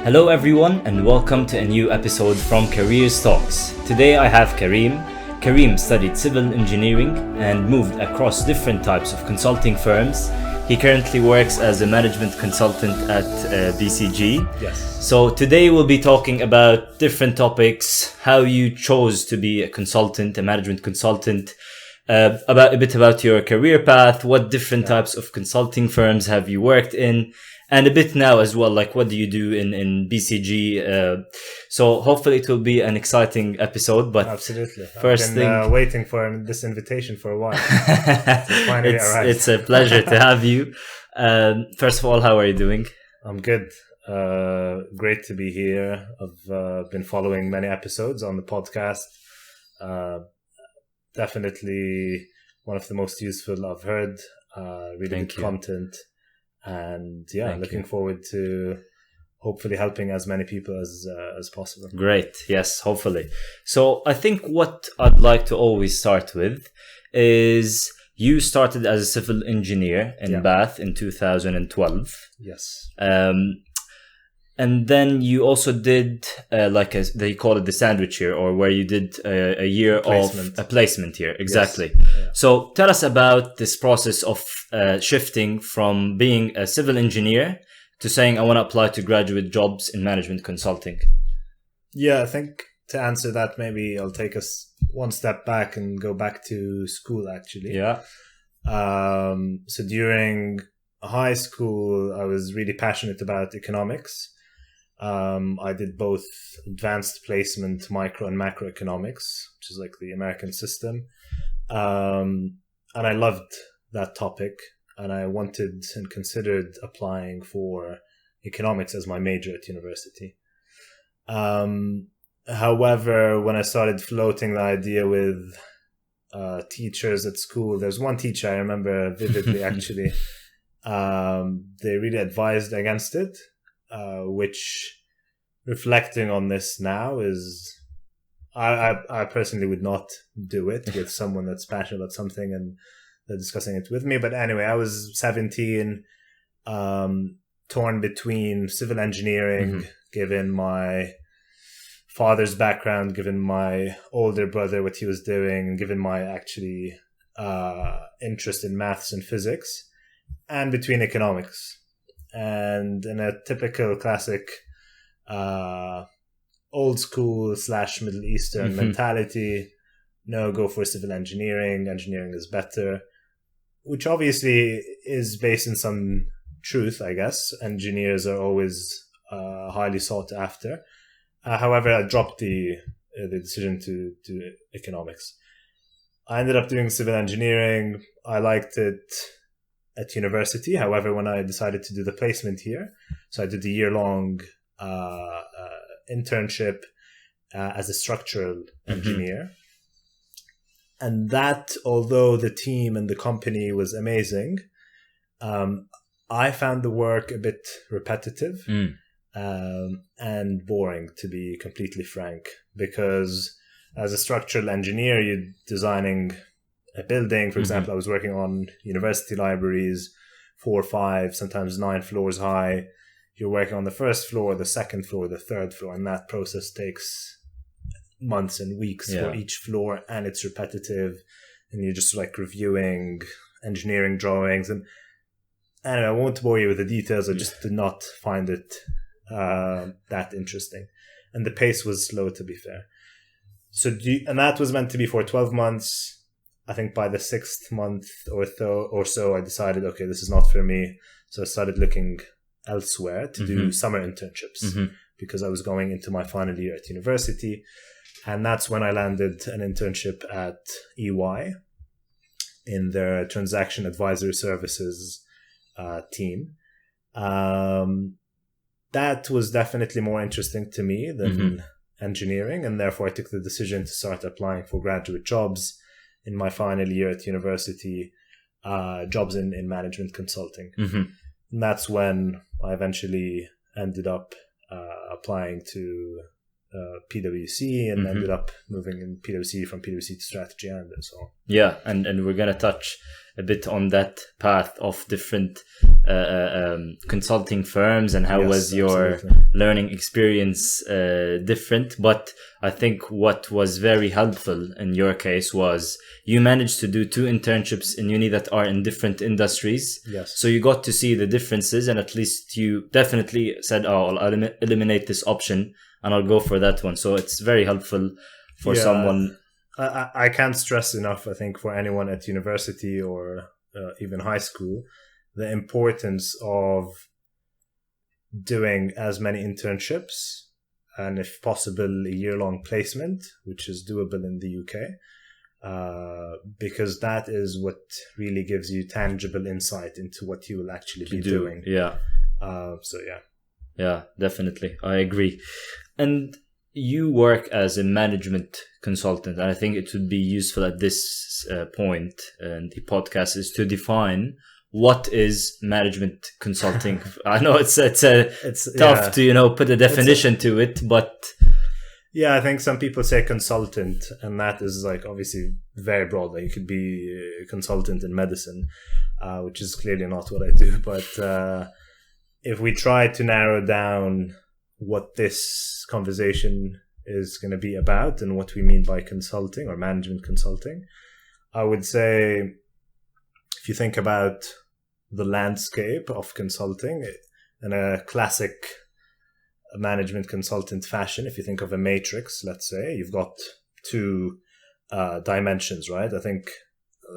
Hello everyone and welcome to a new episode from Careers Talks. Today I have Karim. Karim studied civil engineering and moved across different types of consulting firms. He currently works as a management consultant at BCG. Yes. So today we'll be talking about different topics, how you chose to be a consultant, a management consultant, about a bit about your career path, what different types of consulting firms have you worked in, and a bit now as well, like what do you do in BCG. So hopefully it will be an exciting episode. But absolutely, first I've been thing, waiting for this invitation for a while. So finally arrived. It's a pleasure to have you. First of all, how are you doing? I'm good. Great to be here. I've been following many episodes on the podcast. Definitely one of the most useful I've heard. Really good content. And looking forward to hopefully helping as many people as possible. Great. Yes, hopefully. So I think what I'd like to always start with is you started as a civil engineer in Bath in 2012. Yes. And then you also did they call it the sandwich year, or where you did a year of a placement year. Exactly. Yes. Yeah. So tell us about this process of shifting from being a civil engineer to saying, I want to apply to graduate jobs in management consulting. Yeah, I think to answer that, maybe I'll take us one step back and go back to school, actually. Yeah. So during high school, I was really passionate about economics. I did both advanced placement, micro and macroeconomics, which is like the American system. And I loved that topic, and I wanted and considered applying for economics as my major at university. However, when I started floating the idea with teachers at school, there's one teacher I remember vividly, actually. They really advised against it, which, reflecting on this now, is I personally would not do it with someone that's passionate about something and they're discussing it with me. But anyway, I was 17, torn between civil engineering, given my father's background, given my older brother, what he was doing, and given my actually interest in maths and physics, and between economics. And in a typical classic old school / Middle Eastern mentality, no, go for civil engineering is better, which obviously is based in some truth, I guess. Engineers are always highly sought after. However, I dropped the decision to do economics. I ended up doing civil engineering. I liked it at university. However, when I decided to do the placement here, so I did the year-long internship as a structural engineer. And that, although the team and the company was amazing, I found the work a bit repetitive and boring, to be completely frank, because as a structural engineer, you're designing a building. For example, I was working on university libraries, 4 or 5, sometimes 9 floors high. You're working on the first floor, the second floor, the third floor, and that process takes months and weeks for each floor, and it's repetitive, and you're just like reviewing engineering drawings. And anyway, I won't bore you with the details. I just did not find it that interesting, and the pace was slow, to be fair. And that was meant to be for 12 months. I think by the 6th month or so, I decided, okay, this is not for me. So I started looking elsewhere to do summer internships because I was going into my final year at university. And that's when I landed an internship at EY in their transaction advisory services team. That was definitely more interesting to me than engineering. And therefore, I took the decision to start applying for graduate jobs in my final year at university, jobs in management consulting. And that's when I eventually ended up applying to PwC and ended up moving in PwC from PwC to strategy and so on. Yeah, and we're gonna touch a bit on that path of different consulting firms and how was your learning experience different. But I think what was very helpful in your case was you managed to do 2 internships in uni that are in different industries. Yes. So you got to see the differences, and at least you definitely said, oh, I'll eliminate this option and I'll go for that one. So it's very helpful for someone. I can't stress enough, I think, for anyone at university or even high school, the importance of doing as many internships and, if possible, a year-long placement, which is doable in the UK, because that is what really gives you tangible insight into what you will actually be doing. Yeah. Yeah, definitely. I agree. And you work as a management consultant, and I think it would be useful at this point in the podcast is to define what is management consulting. I know it's tough to put a definition to it, but yeah, I think some people say consultant, and that is like obviously very broad. Like you could be a consultant in medicine, which is clearly not what I do. But if we try to narrow down what this conversation is going to be about and what we mean by consulting or management consulting, I would say if you think about the landscape of consulting in a classic management consultant fashion, if you think of a matrix, let's say, you've got 2 dimensions, right? I think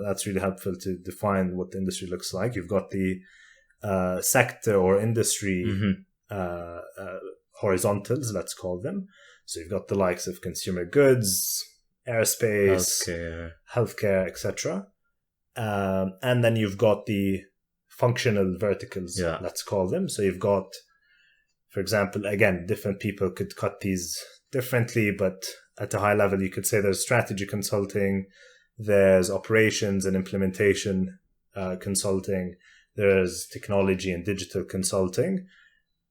that's really helpful to define what the industry looks like. You've got the sector or industry horizontals, let's call them. So you've got the likes of consumer goods, aerospace, healthcare, etc. And then you've got the functional verticals, let's call them. So you've got, for example, again, different people could cut these differently, but at a high level, you could say there's strategy consulting, there's operations and implementation consulting, there's technology and digital consulting.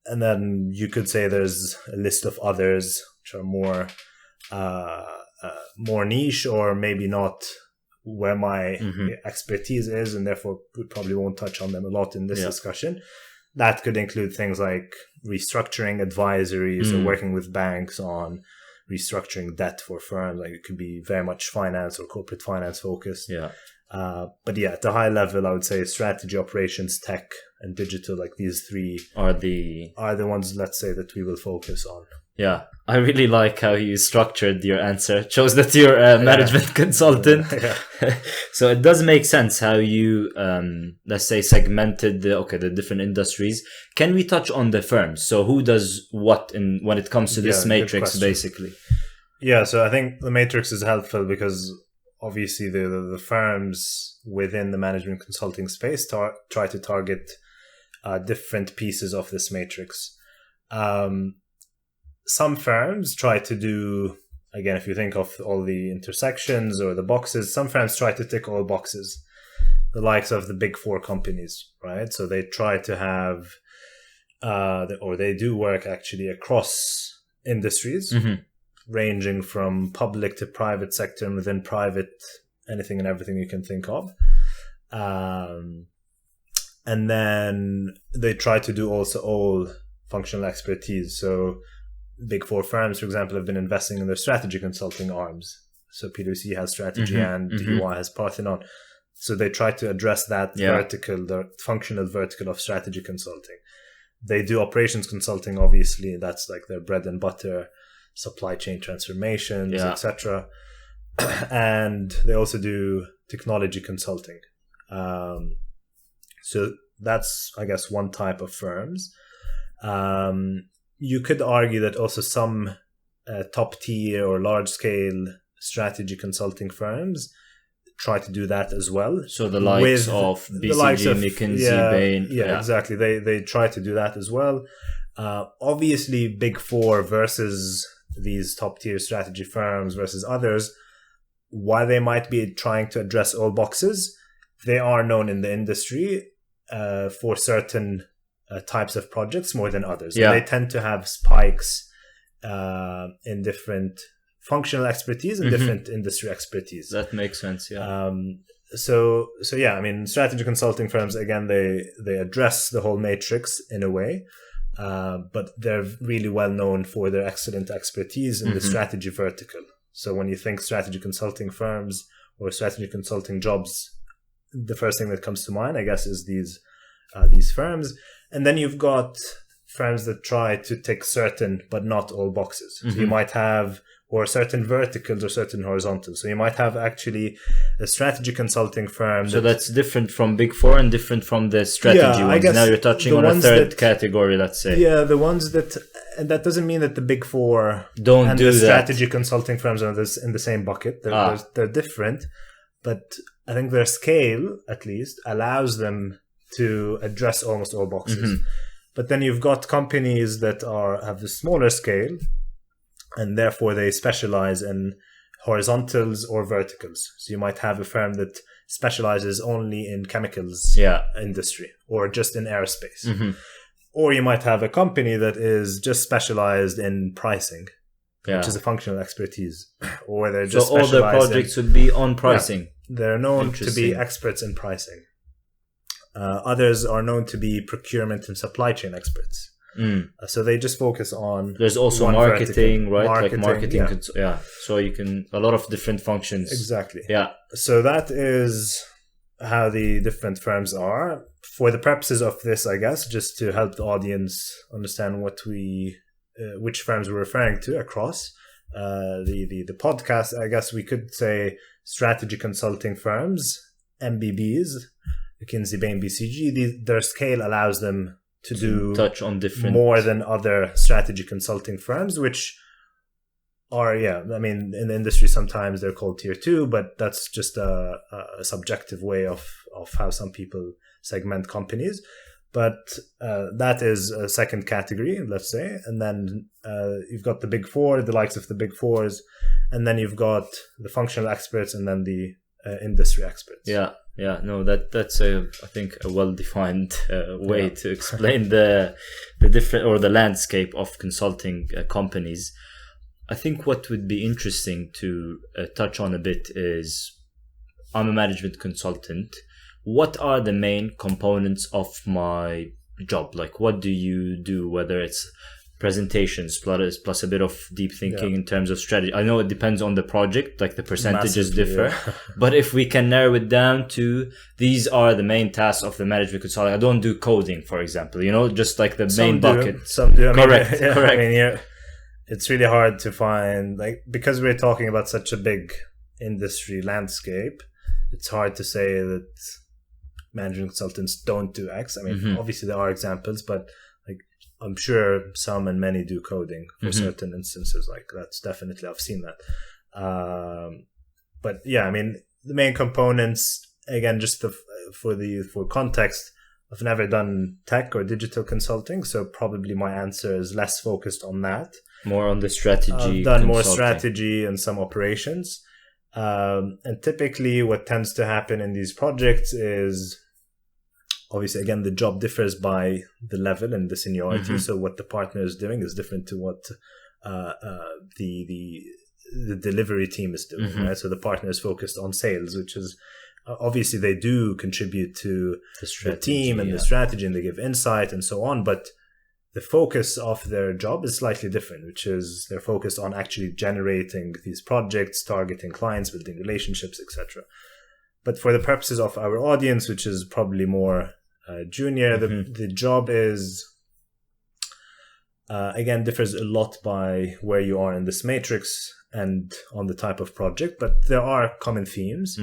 And then you could say there's a list of others which are more niche or maybe not where my expertise is, and therefore we probably won't touch on them a lot in this discussion. That could include things like restructuring advisory, so working with banks on restructuring debt for firms. Like it could be very much finance or corporate finance focused. But yeah, at a high level, I would say strategy, operations, tech, and digital, like these 3 are the ones, let's say, that we will focus on. Yeah, I really like how you structured your answer. It shows that you're a management consultant. So it does make sense how you, let's say, segmented the different industries. Can we touch on the firms? So who does what when it comes to this matrix, basically? Yeah, so I think the matrix is helpful because obviously the firms within the management consulting space try to target different pieces of this matrix. Some firms try to do, again, if you think of all the intersections or the boxes, some firms try to tick all boxes, the likes of the big 4 companies, right? So they try to have, or they do work actually across industries, ranging from public to private sector, and within private, anything and everything you can think of. And then they try to do also all functional expertise. So big 4 firms, for example, have been investing in their strategy consulting arms. So PwC has strategy and EY has Parthenon. So they try to address that vertical, the functional vertical of strategy consulting. They do operations consulting, obviously. That's like their bread and butter, supply chain transformations, etc. And they also do technology consulting. So that's, I guess, one type of firms. You could argue that also some top tier or large scale strategy consulting firms try to do that as well. So the likes of BCG, McKinsey, Bain. Yeah, exactly. They try to do that as well. Obviously, big 4 versus these top tier strategy firms versus others, while they might be trying to address all boxes, they are known in the industry for certain types of projects more than others. They tend to have spikes in different functional expertise and different industry expertise. That makes sense. Yeah. So yeah, I mean, strategy consulting firms, again, they address the whole matrix in a way, but they're really well known for their excellent expertise in the strategy vertical. So when you think strategy consulting firms or strategy consulting jobs, the first thing that comes to mind, I guess, is these firms. And then you've got firms that try to tick certain but not all boxes. So you might have, or certain verticals or certain horizontals. So you might have actually a strategy consulting firm. So that's different from Big Four and different from the strategy ones. I guess now you're touching on a third category, let's say. Yeah, the ones that, and that doesn't mean that the Big Four don't and do the that. Strategy consulting firms are in the same bucket. They're different, but I think their scale, at least, allows them to address almost all boxes. But then you've got companies that have a smaller scale, and therefore they specialize in horizontals or verticals. So you might have a firm that specializes only in chemicals industry or just in aerospace. Or you might have a company that is just specialized in pricing, which is a functional expertise. Or they're just all their projects would be on pricing. Yeah, they're known to be experts in pricing. Others are known to be procurement and supply chain experts. So they just focus on. There's also marketing, right? Marketing, like marketing, So you can a lot of different functions. Exactly. Yeah. So that is how the different firms are. For the purposes of this, I guess, just to help the audience understand which firms we're referring to across the podcast, I guess we could say strategy consulting firms, MBBs, McKinsey, Bain, BCG. Their scale allows them to do touch on different more than other strategy consulting firms, which are, I mean, in the industry sometimes they're called tier 2, but that's just a subjective way of how some people segment companies. But that is a second category, let's say. And then you've got the Big Four, the likes of the Big Fours, and then you've got the functional experts and then the industry experts. Yeah, no, that's I think a well-defined way to explain the different, or the landscape of consulting companies. I think what would be interesting to touch on a bit is, I'm a management consultant. What are the main components of my job? Like, what do you do, whether it's presentations plus a bit of deep thinking in terms of strategy? I know it depends on the project, like the percentages differ, but if we can narrow it down to these are the main tasks of the management consulting. I don't do coding, for example, just like the main bucket. Some do. Correct. I mean, it's really hard to find, like, because we're talking about such a big industry landscape, it's hard to say that management consultants don't do X. I mean, obviously there are examples, but I'm sure some and many do coding for certain instances. Like, that's definitely, I've seen that. But yeah, I mean, the main components, again, just for context, I've never done tech or digital consulting, so probably my answer is less focused on that. More on the strategy. I've done more strategy and some operations. And typically what tends to happen in these projects is, obviously, again, the job differs by the level and the seniority. So what the partner is doing is different to what the delivery team is doing, right? So the partner is focused on sales, which is obviously they do contribute to the team and the strategy, and they give insight and so on. But the focus of their job is slightly different, which is they're focused on actually generating these projects, targeting clients, building relationships, etc. But for the purposes of our audience, which is probably more junior, the job is, again, differs a lot by where you are in this matrix and on the type of project, but there are common themes.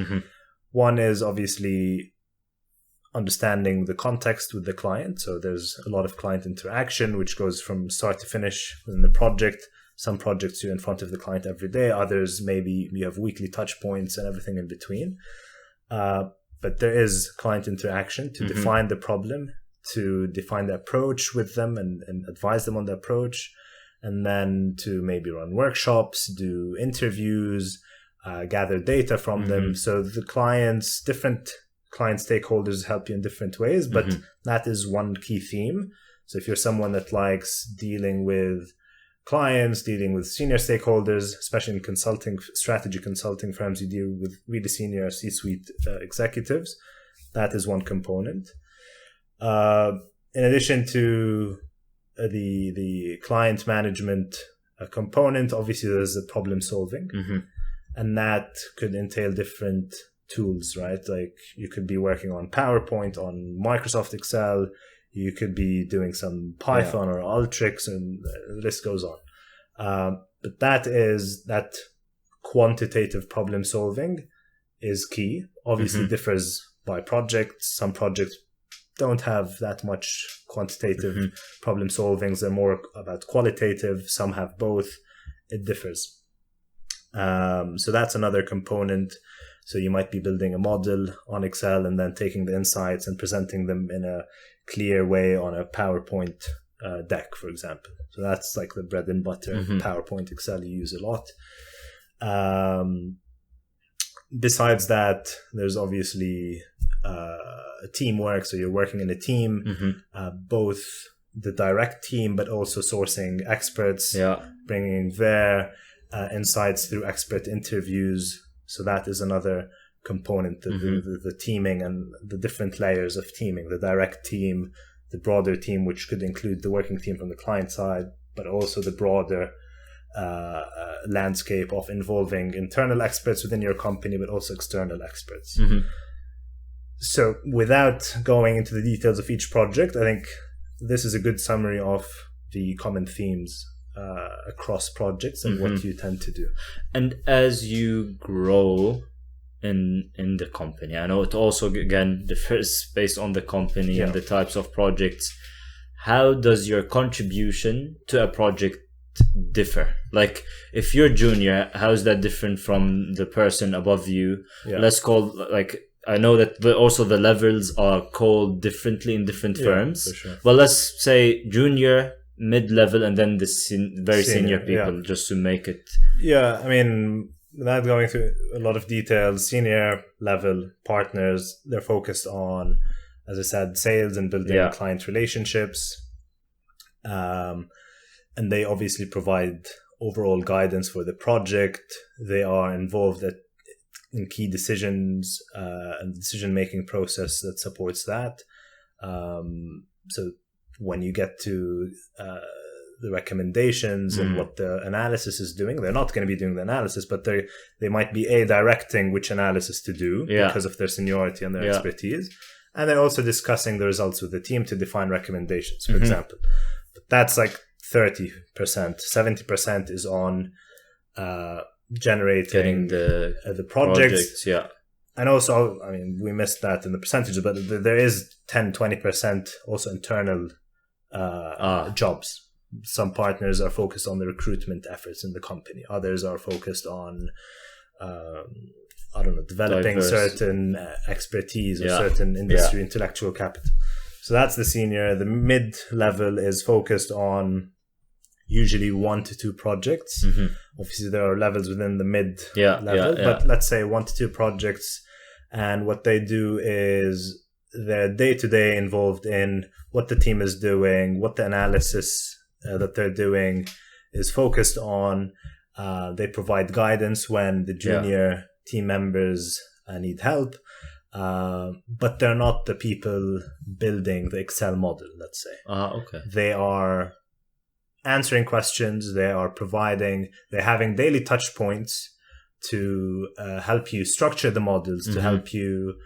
One is obviously understanding the context with the client. So there's a lot of client interaction, which goes from start to finish in the project. Some projects you're in front of the client every day. Others, maybe you have weekly touch points and everything in between. But there is client interaction to define the problem, to define the approach with them and advise them on the approach, and then to maybe run workshops, do interviews, gather data from them. So the different client stakeholders help you in different ways, but that is one key theme. So if you're someone that likes dealing with clients, dealing with senior stakeholders, especially in consulting, strategy consulting firms, you deal with really senior C-suite executives. That is one component. In addition to the client management component, obviously there's the problem solving, and that could entail different tools, right? Like you could be working on PowerPoint, on Microsoft Excel, you could be doing some Python or Alteryx, and the list goes on. But that quantitative problem solving is key. Obviously differs by project. Some projects don't have that much quantitative problem solvings. They're more about qualitative. Some have both. It differs. So that's another component. So you might be building a model on Excel and then taking the insights and presenting them in a clear way on a PowerPoint deck, for example. So that's like the bread and butter. PowerPoint, Excel, you use a lot. Besides that, there's obviously teamwork. So you're working in a team, both the direct team, but also sourcing experts, bringing their insights through expert interviews. So that is another component, the teaming and the different layers of teaming, the direct team, the broader team, which could include the working team from the client side, but also the broader landscape of involving internal experts within your company, but also external experts. So without going into the details of each project, I think this is a good summary of the common themes across projects and what you tend to do. And as you grow in the company, I know it also again differs based on the company and the types of projects. How does your contribution to a project differ? Like if you're junior, how is that different from the person above you? Let's call, like, I know that also the levels are called differently in different firms. For sure. Well, let's say junior, mid-level, and then the very senior people, just to make it. Yeah, I mean, without going through a lot of details, senior level partners, they're focused on, as I said, sales and building client relationships. And they obviously provide overall guidance for the project. They are involved in key decisions and the decision-making process that supports that. So when you get to the recommendations and what the analysis is doing, they're not going to be doing the analysis, but they might be directing which analysis to do because of their seniority and their expertise. And they're also discussing the results with the team to define recommendations, for example. But that's like 30%. 70% is on generating the projects. And also, I mean, we missed that in the percentages, but there is 10-20% also internal jobs. Some partners are focused on the recruitment efforts in the company. Others are focused on, developing certain expertise or certain industry intellectual capital. So that's the senior. The mid-level is focused on usually 1 to 2 projects. Obviously, there are levels within the mid-level, but let's say 1 to 2 projects. And what they do is they're day-to-day involved in what the team is doing, what the analysis that they're doing is focused on. They provide guidance when the junior team members need help, but they're not the people building the Excel model, let's say. They are answering questions, they're having daily touch points to help you structure the models, to help you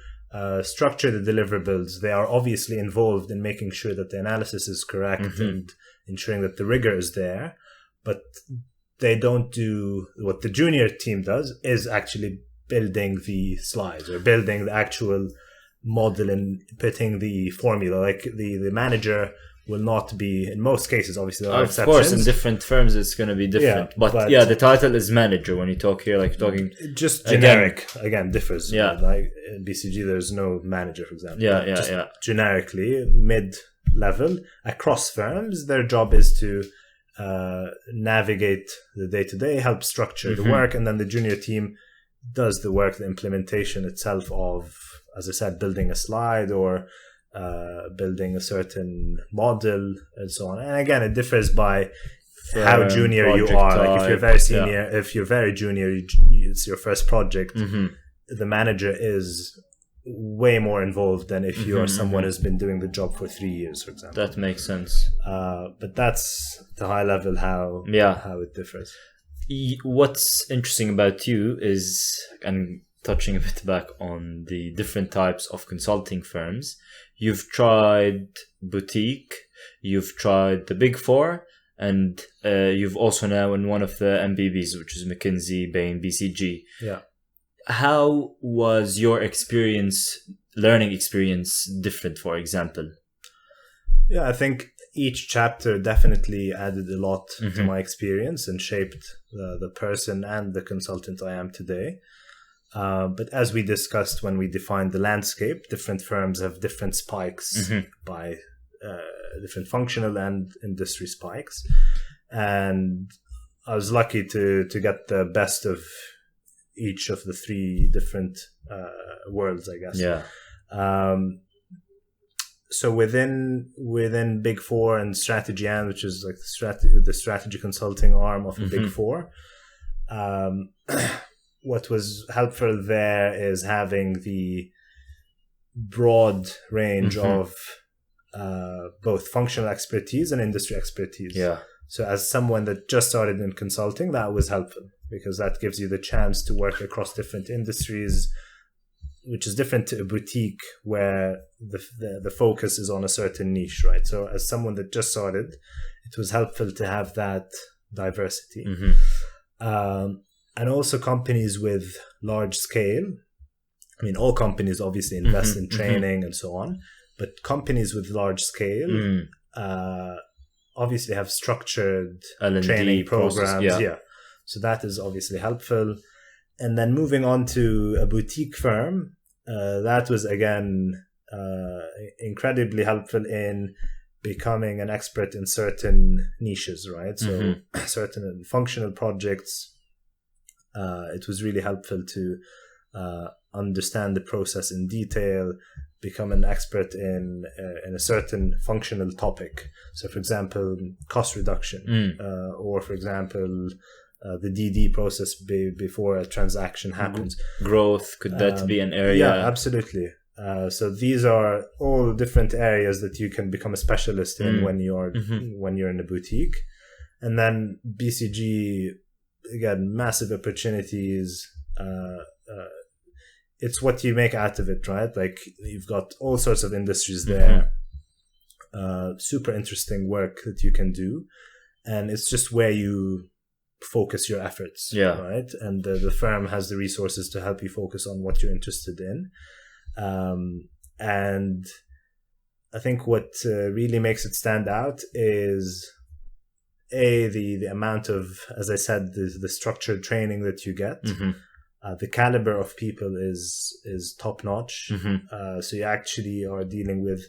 structure the deliverables. They are obviously involved in making sure that the analysis is correct and ensuring that the rigor is there, but they don't do what the junior team does, is actually building the slides or building the actual model and putting the formula. Like the manager will not be, in most cases, obviously there are exceptions. Of course, in different firms it's going to be different. But the title is manager when you talk here, like talking just generic. Again, differs. Like in BCG, there's no manager, for example. Generically, mid-level across firms, their job is to navigate the day-to-day, help structure the work, and then the junior team does the work, the implementation itself of, as I said, building a slide or building a certain model and so on. And again, it differs by how firm, junior you project are. Like if you're very type, senior, if you're very junior, it's your first project. The manager is way more involved than if you are someone who's been doing the job for 3 years, for example. That makes sense. But that's the high level how it differs. What's interesting about you is, and touching a bit back on the different types of consulting firms, you've tried boutique, you've tried the Big Four, and you've also now in one of the MBBs, which is McKinsey, Bain, BCG. Yeah. How was your learning experience different, for example? Yeah, I think each chapter definitely added a lot to my experience and shaped the person and the consultant I am today. But as we discussed when we defined the landscape, different firms have different spikes by different functional and industry spikes. And I was lucky to get the best of each of the three different worlds, I guess. Yeah. So within Big Four and Strategy and, which is like the strategy consulting arm of the Big Four, what was helpful there is having the broad range of both functional expertise and industry expertise. Yeah. So as someone that just started in consulting, that was helpful because that gives you the chance to work across different industries, which is different to a boutique where the focus is on a certain niche, right? So as someone that just started, it was helpful to have that diversity. And also companies with large scale. I mean, all companies obviously invest in training and so on, but companies with large scale obviously have structured L&D training programs. process, So that is obviously helpful. And then moving on to a boutique firm, that was again incredibly helpful in becoming an expert in certain niches, right? So certain functional projects. It was really helpful to understand the process in detail, become an expert in a certain functional topic. So, for example, cost reduction, or for example, the DD process before a transaction happens. Growth, could that be an area? Yeah, absolutely. So these are all different areas that you can become a specialist in when you're in a boutique. And then BCG, again, massive opportunities. It's what you make out of it, right? Like you've got all sorts of industries there. Super interesting work that you can do. And it's just where you focus your efforts, right? And the firm has the resources to help you focus on what you're interested in. And I think what really makes it stand out is the amount of, as I said, the structured training that you get. The caliber of people is top notch. So you actually are dealing with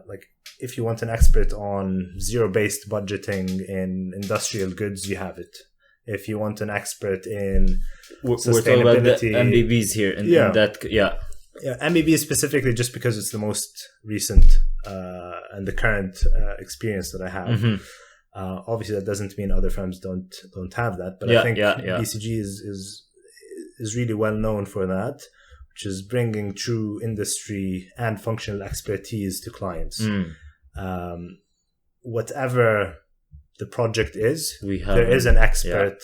like if you want an expert on zero-based budgeting in industrial goods, you have it. If you want an expert in sustainability, we're talking about the MBBs here. MBB specifically just because it's the most recent and the current experience that I have. Obviously, that doesn't mean other firms don't have that, but I think BCG is really well known for that, which is bringing true industry and functional expertise to clients. Whatever the project is, there is an expert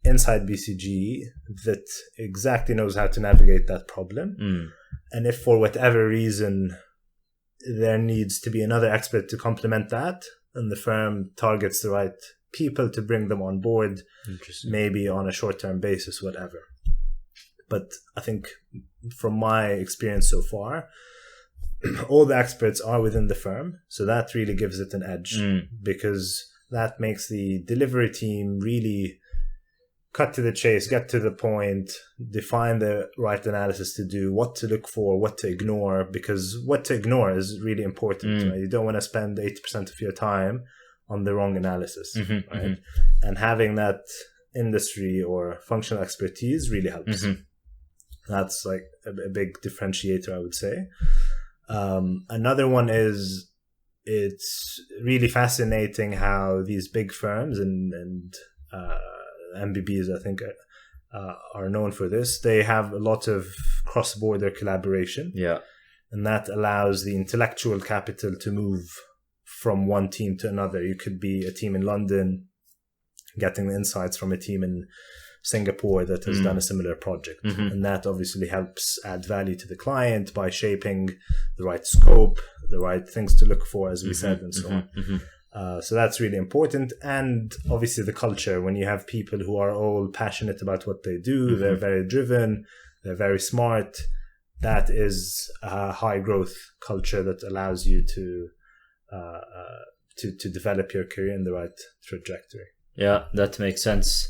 inside BCG that exactly knows how to navigate that problem. And if for whatever reason there needs to be another expert to complement that, and the firm targets the right people to bring them on board, maybe on a short-term basis, whatever. But I think from my experience so far, all the experts are within the firm. So that really gives it an edge because that makes the delivery team really cut to the chase, get to the point, define the right analysis to do, what to look for, what to ignore, because what to ignore is really important. Right? You don't want to spend 80% of your time on the wrong analysis, right? And having that industry or functional expertise really helps. That's like a big differentiator, I would say. Another one is it's really fascinating how these big firms and MBBs, I think, are known for this. They have a lot of cross-border collaboration. Yeah. And that allows the intellectual capital to move from one team to another. You could be a team in London getting the insights from a team in Singapore that has done a similar project. And that obviously helps add value to the client by shaping the right scope, the right things to look for, as we said, and so on. So that's really important. And obviously the culture, when you have people who are all passionate about what they do, they're very driven, they're very smart, that is a high growth culture that allows you to develop your career in the right trajectory. Yeah, that makes sense.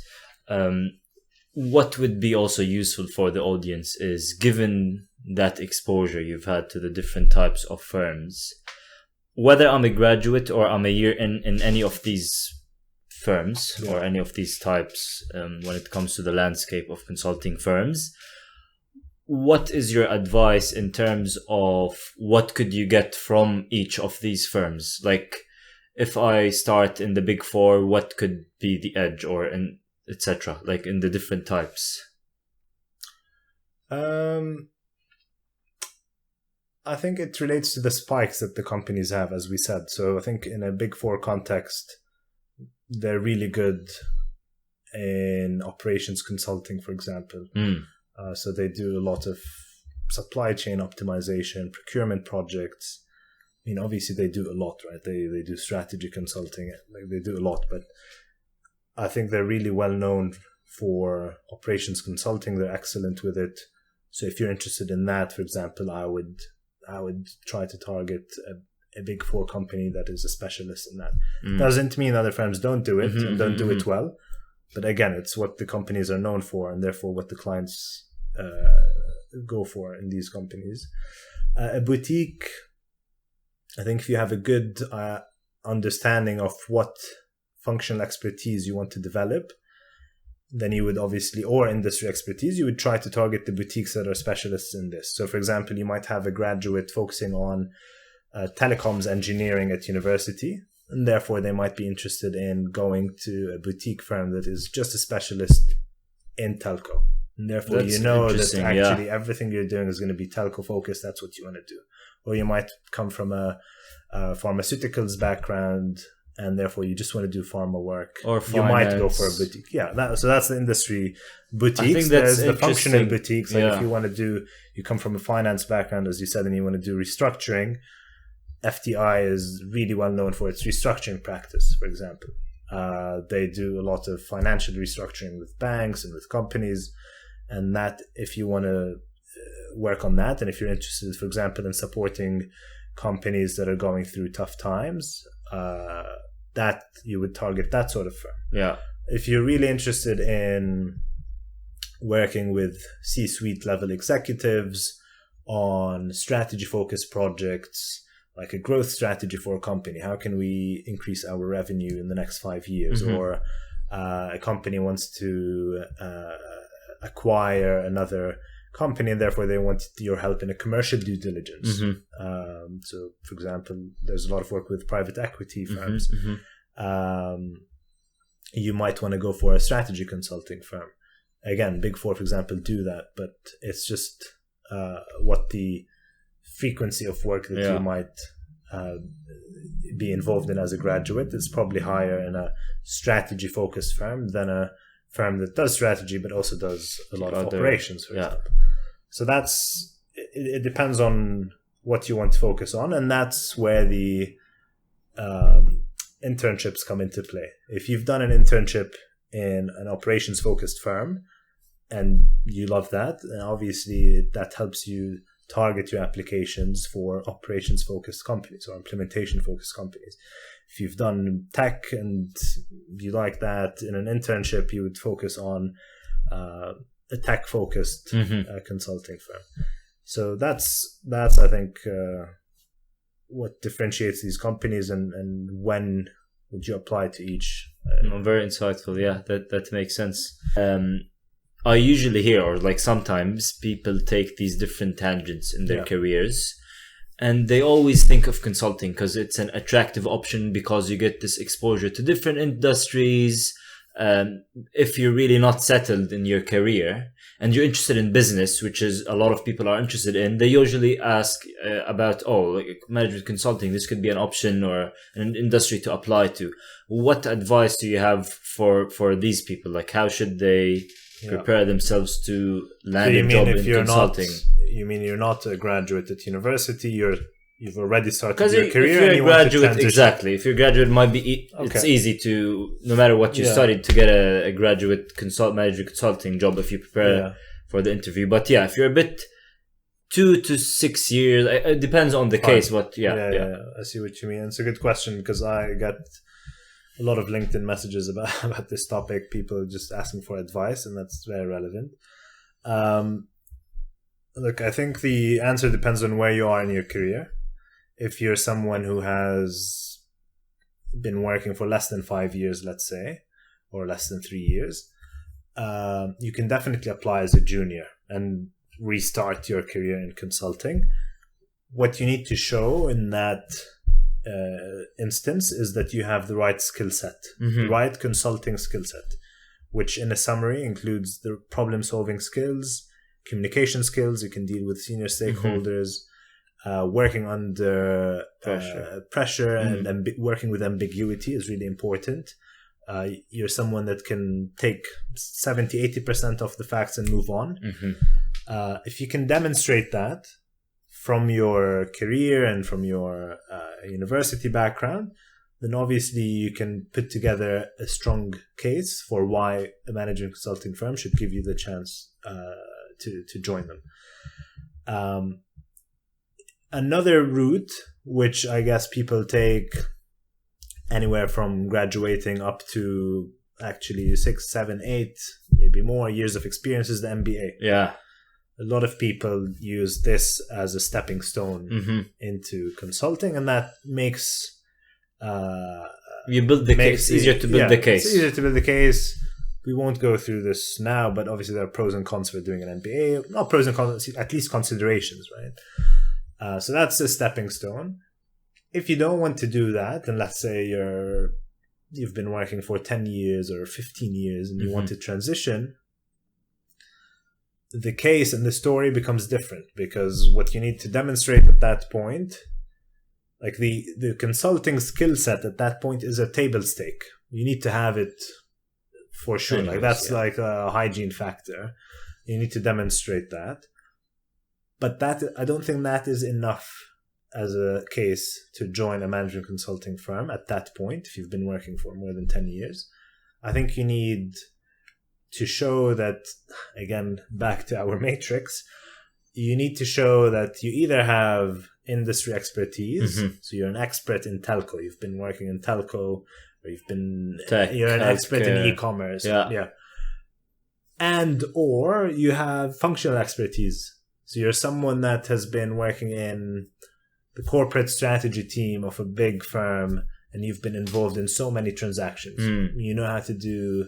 What would be also useful for the audience is, given that exposure you've had to the different types of firms, whether I'm a graduate or I'm a year in any of these firms or any of these types, when it comes to the landscape of consulting firms, what is your advice in terms of what could you get from each of these firms? Like, if I start in the Big Four, what could be the edge, or etc., like in the different types? I think it relates to the spikes that the companies have, as we said. So I think in a Big Four context, they're really good in operations consulting, for example. So they do a lot of supply chain optimization, procurement projects. I mean, obviously they do a lot, right? They do strategy consulting, like they do a lot, but I think they're really well known for operations consulting. They're excellent with it. So if you're interested in that, for example, I would try to target a Big Four company that is a specialist in that. Doesn't mean other firms don't do it and don't do it well. But again, it's what the companies are known for, and therefore what the clients go for in these companies. A boutique, I think if you have a good understanding of what functional expertise you want to develop, then you would obviously, or industry expertise, you would try to target the boutiques that are specialists in this. So for example, you might have a graduate focusing on telecoms engineering at university, and therefore they might be interested in going to a boutique firm that is just a specialist in telco. And therefore, That's you know that actually yeah. everything you're doing is going to be telco focused. That's what you want to do. Or you might come from a pharmaceuticals background, and therefore you just want to do pharma work. Or you might go finance. for a boutique. Yeah, so that's the industry boutiques. I think that's There's the functional interesting. boutiques. Like Yeah. if you want to do, you come from a finance background, as you said, and you want to do restructuring, FTI is really well known for its restructuring practice, for example. They do a lot of financial restructuring with banks and with companies. And that, if you want to work on that, and if you're interested, for example, in supporting companies that are going through tough times, that you would target that sort of firm. Yeah. If you're really interested in working with C-suite level executives on strategy-focused projects, like a growth strategy for a company, how can we increase our revenue in the next 5 years? Or a company wants to acquire another company, and therefore they want your help in a commercial due diligence. So, for example, there's a lot of work with private equity firms. You might want to go for a strategy consulting firm. Again, Big Four, for example, do that, but it's just what the frequency of work that you might be involved in as a graduate is probably higher in a strategy-focused firm than a firm that does strategy but also does a lot of operations, for example. So it depends on what you want to focus on, and that's where the internships come into play. If you've done an internship in an operations-focused firm and you love that, then obviously that helps you target your applications for operations-focused companies or implementation-focused companies. If you've done tech and you like that, in an internship, you would focus on a tech-focused consulting firm. So that's I think, what differentiates these companies, and when would you apply to each. Very insightful. Yeah, that makes sense. I usually hear, or like sometimes people take these different tangents in their careers, and they always think of consulting because it's an attractive option because you get this exposure to different industries. If you're really not settled in your career and you're interested in business, which is a lot of people are interested in, they usually ask about, like management consulting, this could be an option or an industry to apply to. What advice do you have for these people? Like, how should they prepare themselves to land a job in consulting? You mean you're not a graduate at university, you've already started your career? If you're a graduate, exactly. If you're a graduate, it might be it's easy to, no matter what you studied, to get a graduate management consulting job if you prepare for the interview. But if you're a bit 2 to 6 years, it depends on the case. But I see what you mean. It's a good question because I get a lot of LinkedIn messages about this topic. People just asking for advice, and that's very relevant. Look, I think the answer depends on where you are in your career. If you're someone who has been working for less than 5 years, let's say, or less than 3 years, you can definitely apply as a junior and restart your career in consulting. What you need to show in that instance is that you have the right skill set, the right consulting skill set, which in a summary includes the problem-solving skills, communication skills. You can deal with senior stakeholders, working under pressure and working with ambiguity is really important. You're someone that can take 70-80% of the facts and move on. If you can demonstrate that from your career and from your university background, then obviously you can put together a strong case for why a management consulting firm should give you the chance to join them. Another route, which I guess people take anywhere from graduating up to actually 6, 7, 8, maybe more years of experience, is the MBA. Yeah. A lot of people use this as a stepping stone into consulting, and that makes you build the case. It's easier to build the case. It's easier to build the case. We won't go through this now, but obviously there are pros and cons for doing an MBA. Not pros and cons, at least considerations, right? So that's a stepping stone. If you don't want to do that, and let's say you've been working for 10 years or 15 years and you want to transition, the case and the story becomes different, because what you need to demonstrate at that point, like the consulting skill set at that point, is a table stake. You need to have it for sure. Anyways, like that's like a hygiene factor. You need to demonstrate that. But that, I don't think that is enough as a case to join a management consulting firm at that point, if you've been working for more than 10 years. I think you need to show that, again, back to our matrix, you need to show that you either have industry expertise, so you're an expert in telco, you've been working in telco, or you're an expert in e-commerce, and or you have functional expertise. So you're someone that has been working in the corporate strategy team of a big firm, and you've been involved in so many transactions. You know how to do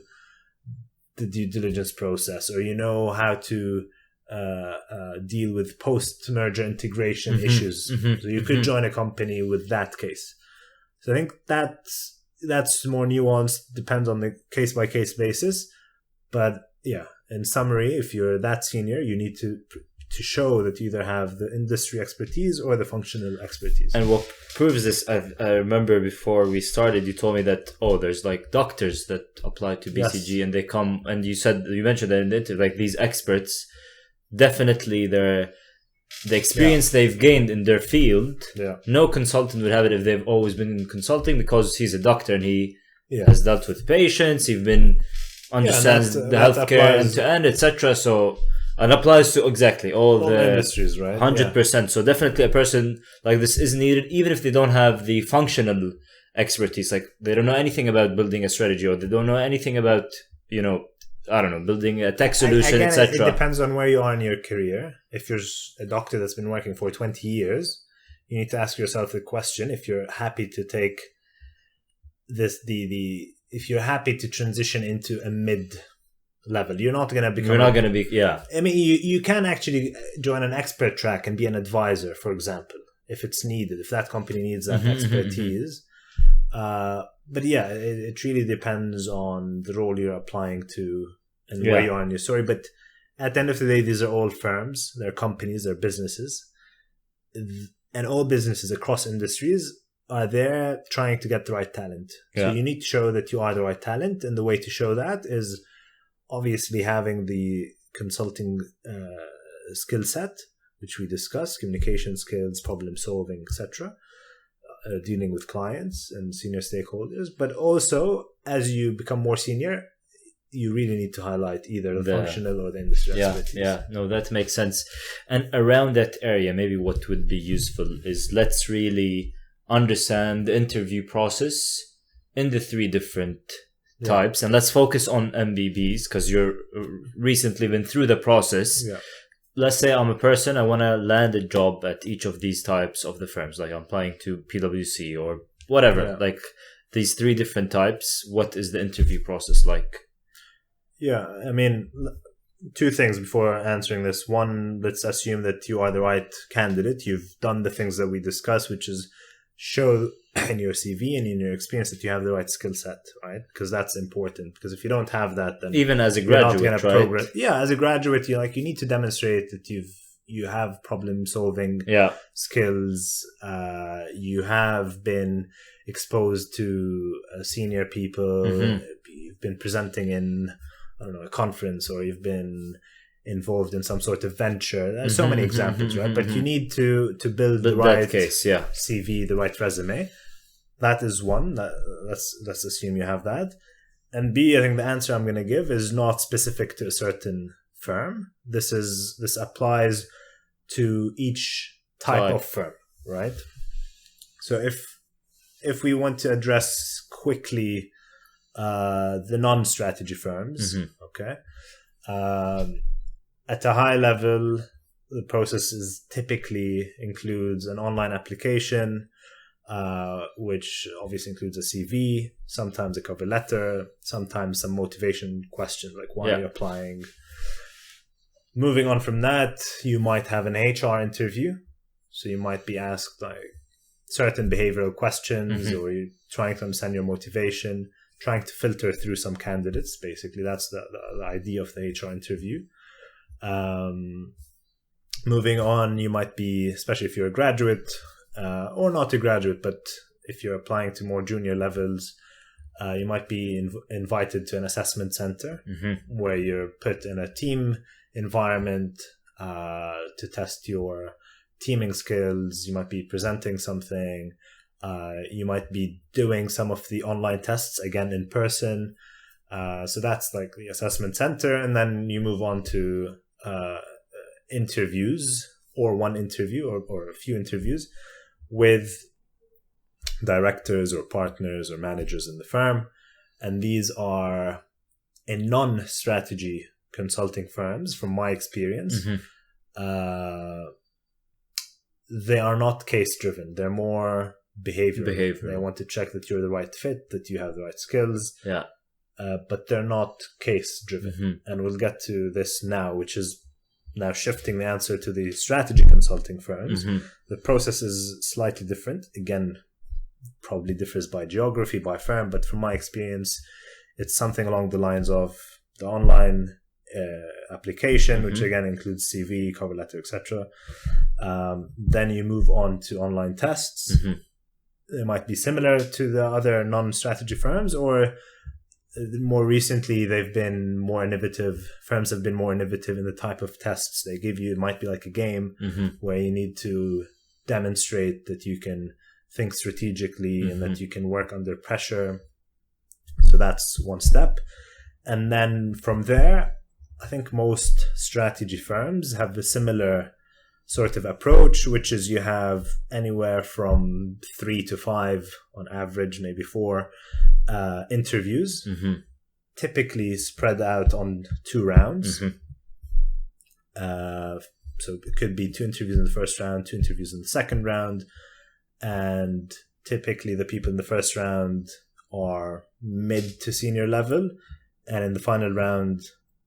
the due diligence process, or you know how to deal with post-merger integration issues. So you could join a company with that case. So I think that's more nuanced, depends on the case-by-case basis. But yeah, in summary, if you're that senior, you need to show that you either have the industry expertise or the functional expertise. And what proves this, I remember before we started, you told me that, there's like doctors that apply to BCG and they come, and you mentioned that in the interview, like these experts, definitely the experience they've gained in their field, no consultant would have it if they've always been in consulting, because he's a doctor and he has dealt with patients, understands the healthcare end to end, etc. So it applies to exactly all the industries, right? 100%. So definitely a person like this is needed, even if they don't have the functional expertise. Like they don't know anything about building a strategy, or they don't know anything about, building a tech solution, etc. It depends on where you are in your career. If you're a doctor that's been working for 20 years, you need to ask yourself the question, if you're happy to take this, if you're happy to transition into a mid-level, you're not going to become... You're not going to be, I mean, you can actually join an expert track and be an advisor, for example, if it's needed, if that company needs that expertise. But yeah, it really depends on the role you're applying to and where you are in your story. But at the end of the day, these are all firms, they're companies, they're businesses. And all businesses across industries are there trying to get the right talent. So you need to show that you are the right talent. And the way to show that is obviously having the consulting skill set, which we discussed, communication skills, problem solving, etc., dealing with clients and senior stakeholders. But also, as you become more senior, you really need to highlight either the functional or the industry expertise. Yeah, no, that makes sense. And around that area, maybe what would be useful is let's really understand the interview process in the 3 different types. And let's focus on MBBs because you're recently been through the process. Yeah. Let's say I'm a person, I want to land a job at each of these types of the firms. Like I'm applying to PwC or whatever, like these 3 different types. What is the interview process like? Yeah, I mean, 2 things before answering this. One, let's assume that you are the right candidate. You've done the things that we discussed, which is show in your CV and in your experience that you have the right skill set, right? Because that's important. Because if you don't have that, then even as a graduate, right? Progress. Yeah, as a graduate, you need to demonstrate that you have problem solving skills. You have been exposed to senior people. You've been presenting in, I don't know, a conference, or you've been involved in some sort of venture. There's so many examples, right? But you need to build the right case, CV, the right resume. That is one. Let's assume you have that. And B, I think the answer I'm going to give is not specific to a certain firm. This applies to each type of firm, right? So if we want to address quickly the non-strategy firms, okay. At a high level, the process typically includes an online application, which obviously includes a CV, sometimes a cover letter, sometimes some motivation questions like why are you applying. Moving on from that, you might have an HR interview. So you might be asked like certain behavioral questions, or you're trying to understand your motivation, trying to filter through some candidates. Basically, that's the idea of the HR interview. Moving on, you might be, especially if you're a graduate, or not a graduate, but if you're applying to more junior levels, you might be invited to an assessment center where you're put in a team environment to test your teaming skills. You might be presenting something. You might be doing some of the online tests again in person. So that's like the assessment center. And then you move on to interviews, or one interview or a few interviews with directors or partners or managers in the firm. And these are in non-strategy consulting firms, from my experience. They are not case driven. They're more behavioral. They want to check that you're the right fit, that you have the right skills. But they're not case driven. And we'll get to this now, which is now shifting the answer to the strategy consulting firms. The process is slightly different. Again, probably differs by geography, by firm, but from my experience, it's something along the lines of the online application, which again includes CV, cover letter, etc. Then you move on to online tests. They might be similar to the other non-strategy firms, or more recently they've been more innovative. Firms have been more innovative in the type of tests they give you. It might be like a game where you need to demonstrate that you can think strategically and that you can work under pressure. So that's one step. And then from there, I think most strategy firms have a similar sort of approach, which is you have anywhere from 3 to 5 on average, maybe 4 interviews, typically spread out on 2 rounds. So it could be 2 interviews in the first round, 2 interviews in the second round. And typically the people in the first round are mid to senior level, and in the final round,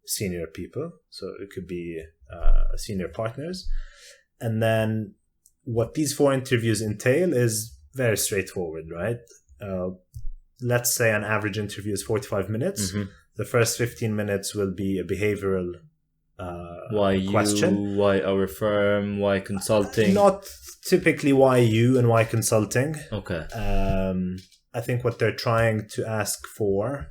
senior people. So it could be senior partners. And then what these 4 interviews entail is very straightforward, right? Let's say an average interview is 45 minutes. The first 15 minutes will be a behavioral question. You, why our firm, why consulting? Not typically why you and why consulting. Okay. I think what they're trying to ask for,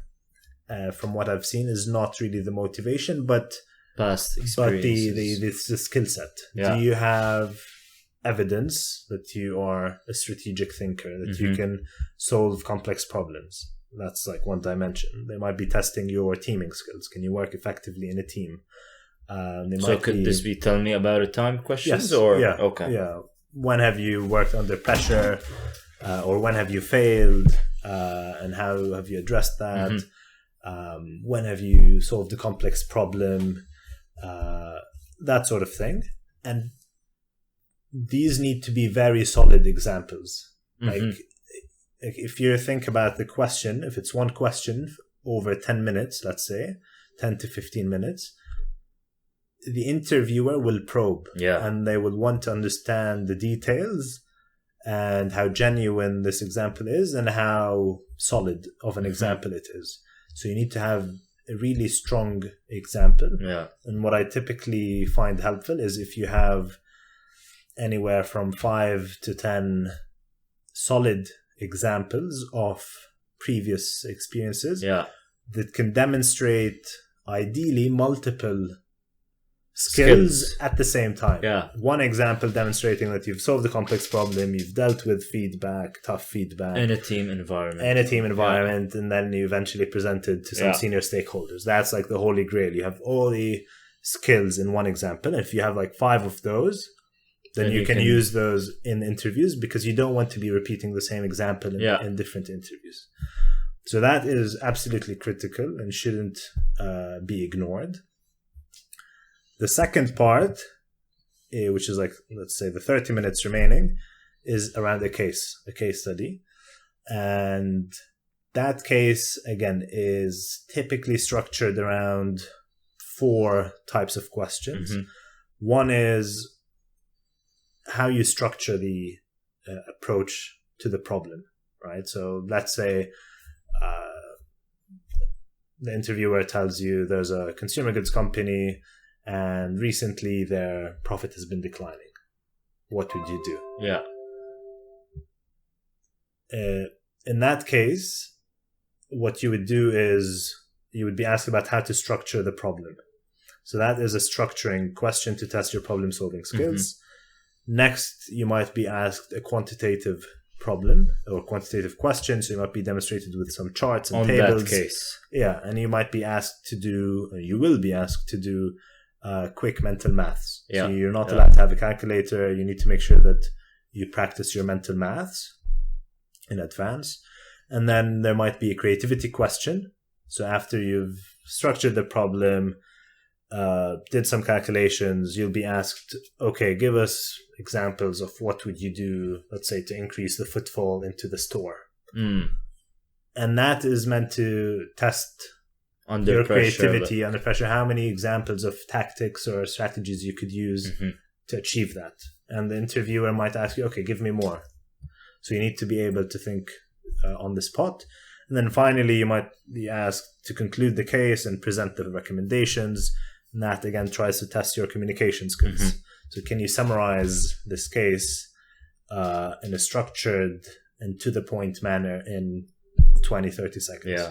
from what I've seen, is not really the motivation, but past experiences. But the skill set. Yeah. Do you have evidence that you are a strategic thinker, that you can solve complex problems? That's like one dimension. They might be testing your teaming skills. Can you work effectively in a team? This be tell me about a time questions? Yes. Or yeah. Okay. Yeah. When have you worked under pressure, or when have you failed, and how have you addressed that? When have you solved a complex problem? That sort of thing. And these need to be very solid examples. Like, if you think about the question, if it's one question over 10 minutes, let's say 10 to 15 minutes, the interviewer will probe, and they will want to understand the details and how genuine this example is and how solid of an example it is. So you need to have a really strong example. And what I typically find helpful is if you have anywhere from 5 to 10 solid examples of previous experiences that can demonstrate ideally multiple skills at the same time. One example demonstrating that you've solved a complex problem, you've dealt with feedback, tough feedback. In a team environment. And then you eventually present it to some senior stakeholders. That's like the holy grail. You have all the skills in one example. And if you have like 5 of those, then you can use those in interviews, because you don't want to be repeating the same example in different interviews. So that is absolutely critical and shouldn't be ignored. The second part, which is like, let's say the 30 minutes remaining, is around a case study. And that case, again, is typically structured around 4 types of questions. One is how you structure the approach to the problem, right? So let's say the interviewer tells you there's a consumer goods company and recently their profit has been declining. What would you do? In that case, what you would do is you would be asked about how to structure the problem. So that is a structuring question to test your problem-solving skills. Next, you might be asked a quantitative problem or quantitative question. So you might be demonstrated with some charts and tables. On that case. And you might be asked to do, you will be asked to do quick mental maths. So you're not allowed to have a calculator. You need to make sure that you practice your mental maths in advance. And then there might be a creativity question. So after you've structured the problem, did some calculations, you'll be asked, okay, give us examples of what would you do, let's say, to increase the footfall into the store. And that is meant to test your creativity under pressure. How many examples of tactics or strategies you could use to achieve that. And the interviewer might ask you, okay, give me more. So you need to be able to think on the spot. And then finally, you might be asked to conclude the case and present the recommendations. And that, again, tries to test your communication skills. So can you summarize this case in a structured and to-the-point manner in 20, 30 seconds?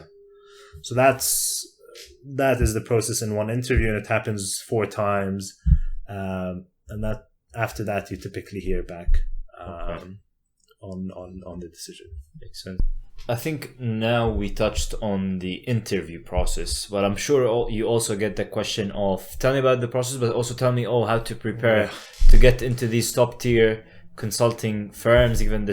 So that is the process in one interview, and it happens 4 times. And that after that, you typically hear back on the decision. Makes sense. I think now we touched on the interview process, but I'm sure you also get the question of tell me about the process, but also tell me how to prepare to get into these top tier consulting firms, even the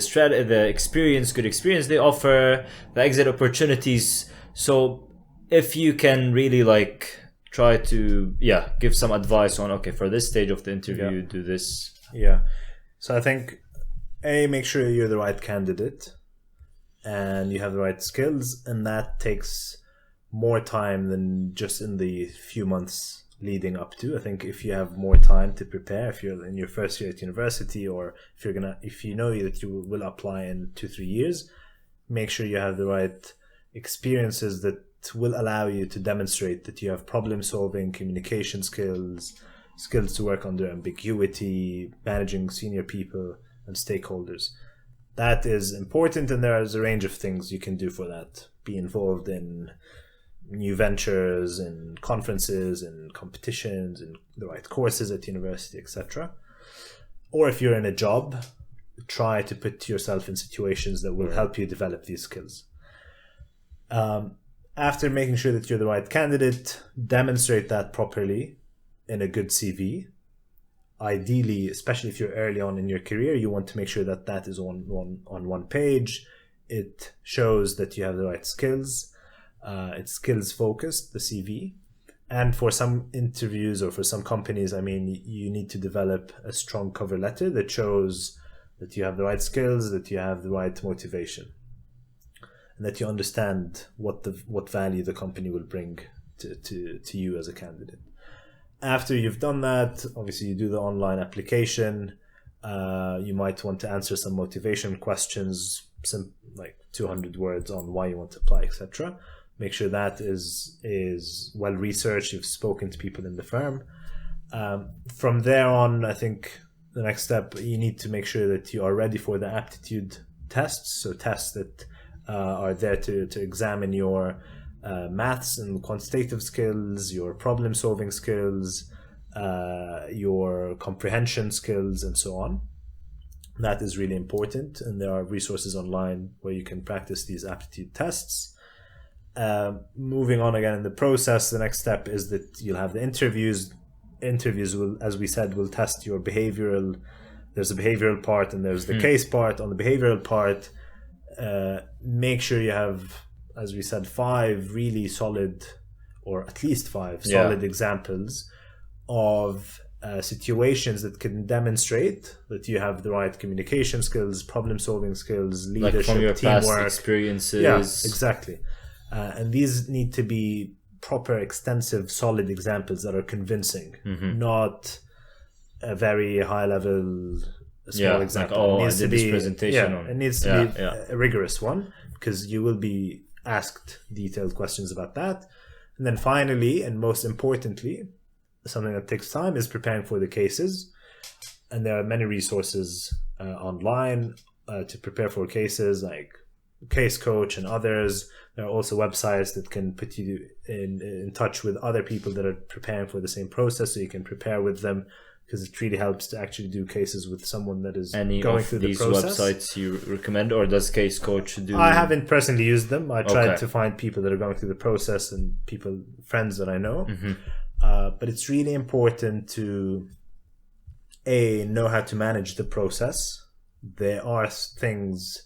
good experience they offer, the exit opportunities. So if you can really try to give some advice on, okay, for this stage of the interview, do this. So I think make sure you're the right candidate and you have the right skills, and that takes more time than just in the few months leading up to. I think if you have more time to prepare, if you're in your first year at university, or if you know that you will apply in 2-3 years, make sure you have the right experiences that will allow you to demonstrate that you have problem solving, communication skills to work under ambiguity, managing senior people and stakeholders. That is important, and there is a range of things you can do for that. Be involved in new ventures and conferences and competitions and the right courses at university, etc. Or if you're in a job, try to put yourself in situations that will help you develop these skills. After making sure that you're the right candidate, demonstrate that properly in a good CV. Ideally, especially if you're early on in your career, you want to make sure that that is on one page. It shows that you have the right skills. It's skills focused, the CV. And for some interviews or for some companies, you need to develop a strong cover letter that shows that you have the right skills, that you have the right motivation, and that you understand what value the company will bring to you as a candidate. After you've done that, obviously you do the online application. You might want to answer some motivation questions, like 200 words on why you want to apply, etc. Make sure that is well researched. You've spoken to people in the firm. From there on, I think the next step, you need to make sure that you are ready for the aptitude tests. So tests that are there to examine your maths and quantitative skills, your problem solving skills, your comprehension skills, and so on. That is really important, and there are resources online where you can practice these aptitude tests. Moving on again in the process, the next step is that you'll have the interviews. Interviews will, as we said, will test your behavioral. There's a behavioral part and there's the case part. On the behavioral part, make sure you have, as we said, 5 really solid, or at least 5 solid examples of situations that can demonstrate that you have the right communication skills, problem solving skills, leadership, like from your teamwork, past experiences. Yeah, exactly. And these need to be proper, extensive, solid examples that are convincing, not a very high level small example. Like, it needs I to did be, this presentation on. It needs to be a rigorous one, because you will be asked detailed questions about that. And then finally, and most importantly, something that takes time is preparing for the cases. And there are many resources online to prepare for cases, like Case Coach and others. There are also websites that can put you in touch with other people that are preparing for the same process, so you can prepare with them, because it really helps to actually do cases with someone that is going through the process. Any of these websites you recommend, or does Case Coach do? I haven't personally used them. I tried to find people that are going through the process and friends that I know. But it's really important to know how to manage the process. There are things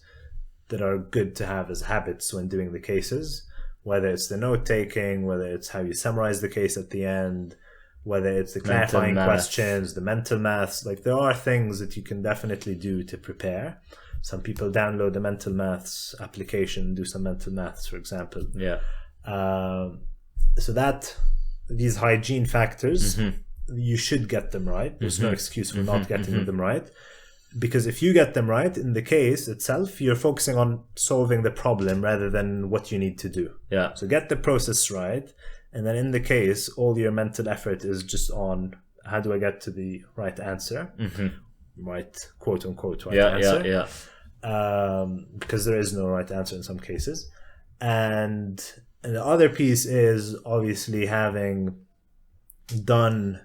that are good to have as habits when doing the cases, whether it's the note taking, whether it's how you summarize the case at the end, whether it's the clarifying questions, the mental maths. Like, there are things that you can definitely do to prepare. Some people download the mental maths application, do some mental maths, for example. So that these hygiene factors, you should get them right. There's no excuse for not getting them right. Because if you get them right in the case itself, you're focusing on solving the problem rather than what you need to do. So get the process right. And then in the case, all your mental effort is just on, how do I get to the right answer? Right, quote unquote, right answer. Because there is no right answer in some cases. And the other piece is obviously having done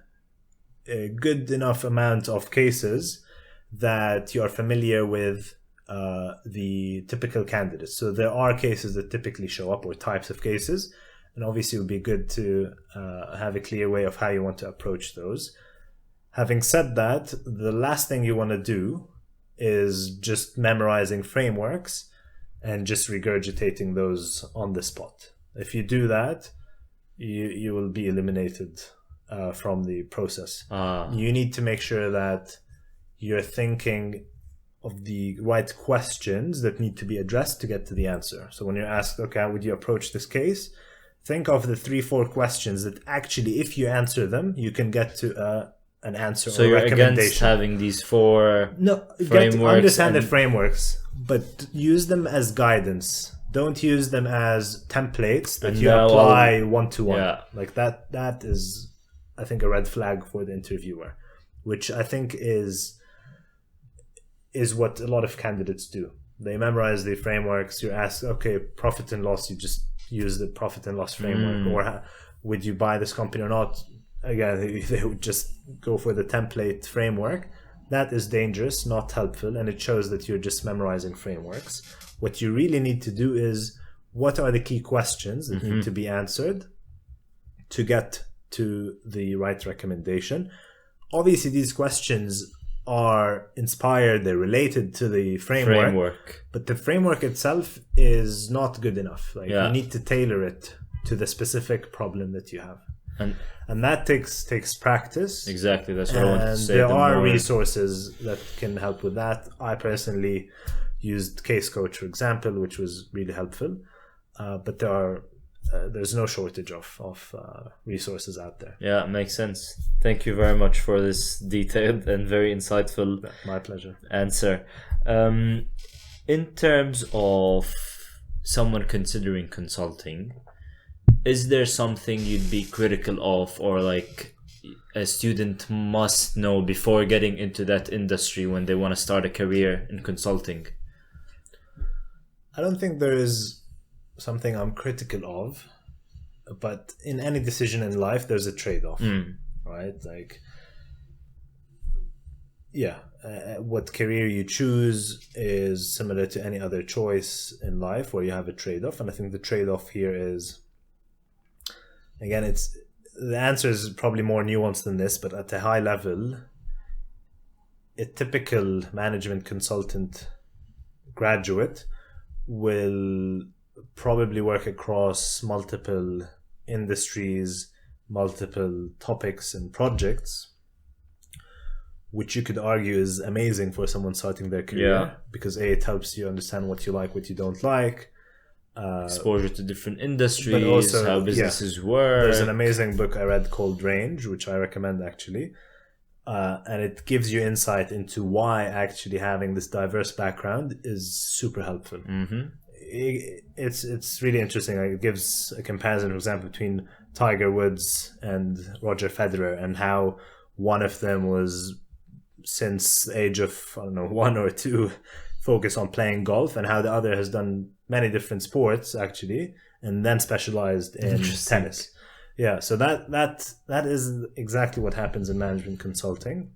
a good enough amount of cases that you are familiar with the typical candidates. So there are cases that typically show up, or types of cases, and obviously it would be good to have a clear way of how you want to approach those. Having said that, the last thing you want to do is just memorizing frameworks and just regurgitating those on the spot. If you do that, you will be eliminated from the process. You need to make sure that you're thinking of the right questions that need to be addressed to get to the answer. So when you're asked, okay, how would you approach this case? think of the 3-4 questions that actually, if you answer them, you can get to an answer So or you're recommendation. against having these 4 No, frameworks understand the and- frameworks, but use them as guidance. Don't use them as templates that And you now apply one-to-one. Yeah. Like that is, I think, a red flag for the interviewer, which I think is what a lot of candidates do. They memorize the frameworks. You ask, okay, profit and loss, you just use the profit and loss framework. Or would you buy this company or not? Again, they would just go for the template framework. That is dangerous, not helpful, and it shows that you're just memorizing frameworks. What you really need to do is, what are the key questions that need to be answered to get to the right recommendation? Obviously, these questions are inspired, they're related to the framework, but the framework itself is not good enough. Like, you need to tailor it to the specific problem that you have. And that takes practice. Exactly, that's what I wanted to say. There are resources that can help with that. I personally used Case Coach, for example, which was really helpful. But there's no shortage of resources out there. Yeah, makes sense. Thank you very much for this detailed and very insightful My pleasure. answer. In terms of someone considering consulting, is there something you'd be critical of, or like a student must know before getting into that industry when they want to start a career in consulting? I don't think there is something I'm critical of, but in any decision in life, there's a trade-off, right? Like, what career you choose is similar to any other choice in life where you have a trade-off. And I think the trade-off here is, again, the answer is probably more nuanced than this, but at a high level, a typical management consultant graduate will probably work across multiple industries, multiple topics and projects, which you could argue is amazing for someone starting their career, because it helps you understand what you like, what you don't like. Exposure to different industries, but also, how businesses work. There's an amazing book I read called Range, which I recommend actually. And it gives you insight into why actually having this diverse background is super helpful. It's really interesting. Like, it gives a comparison, for example, between Tiger Woods and Roger Federer, and how one of them was, since the age of 1 or 2, focused on playing golf, and how the other has done many different sports actually, and then specialized in tennis. Yeah, so that is exactly what happens in management consulting.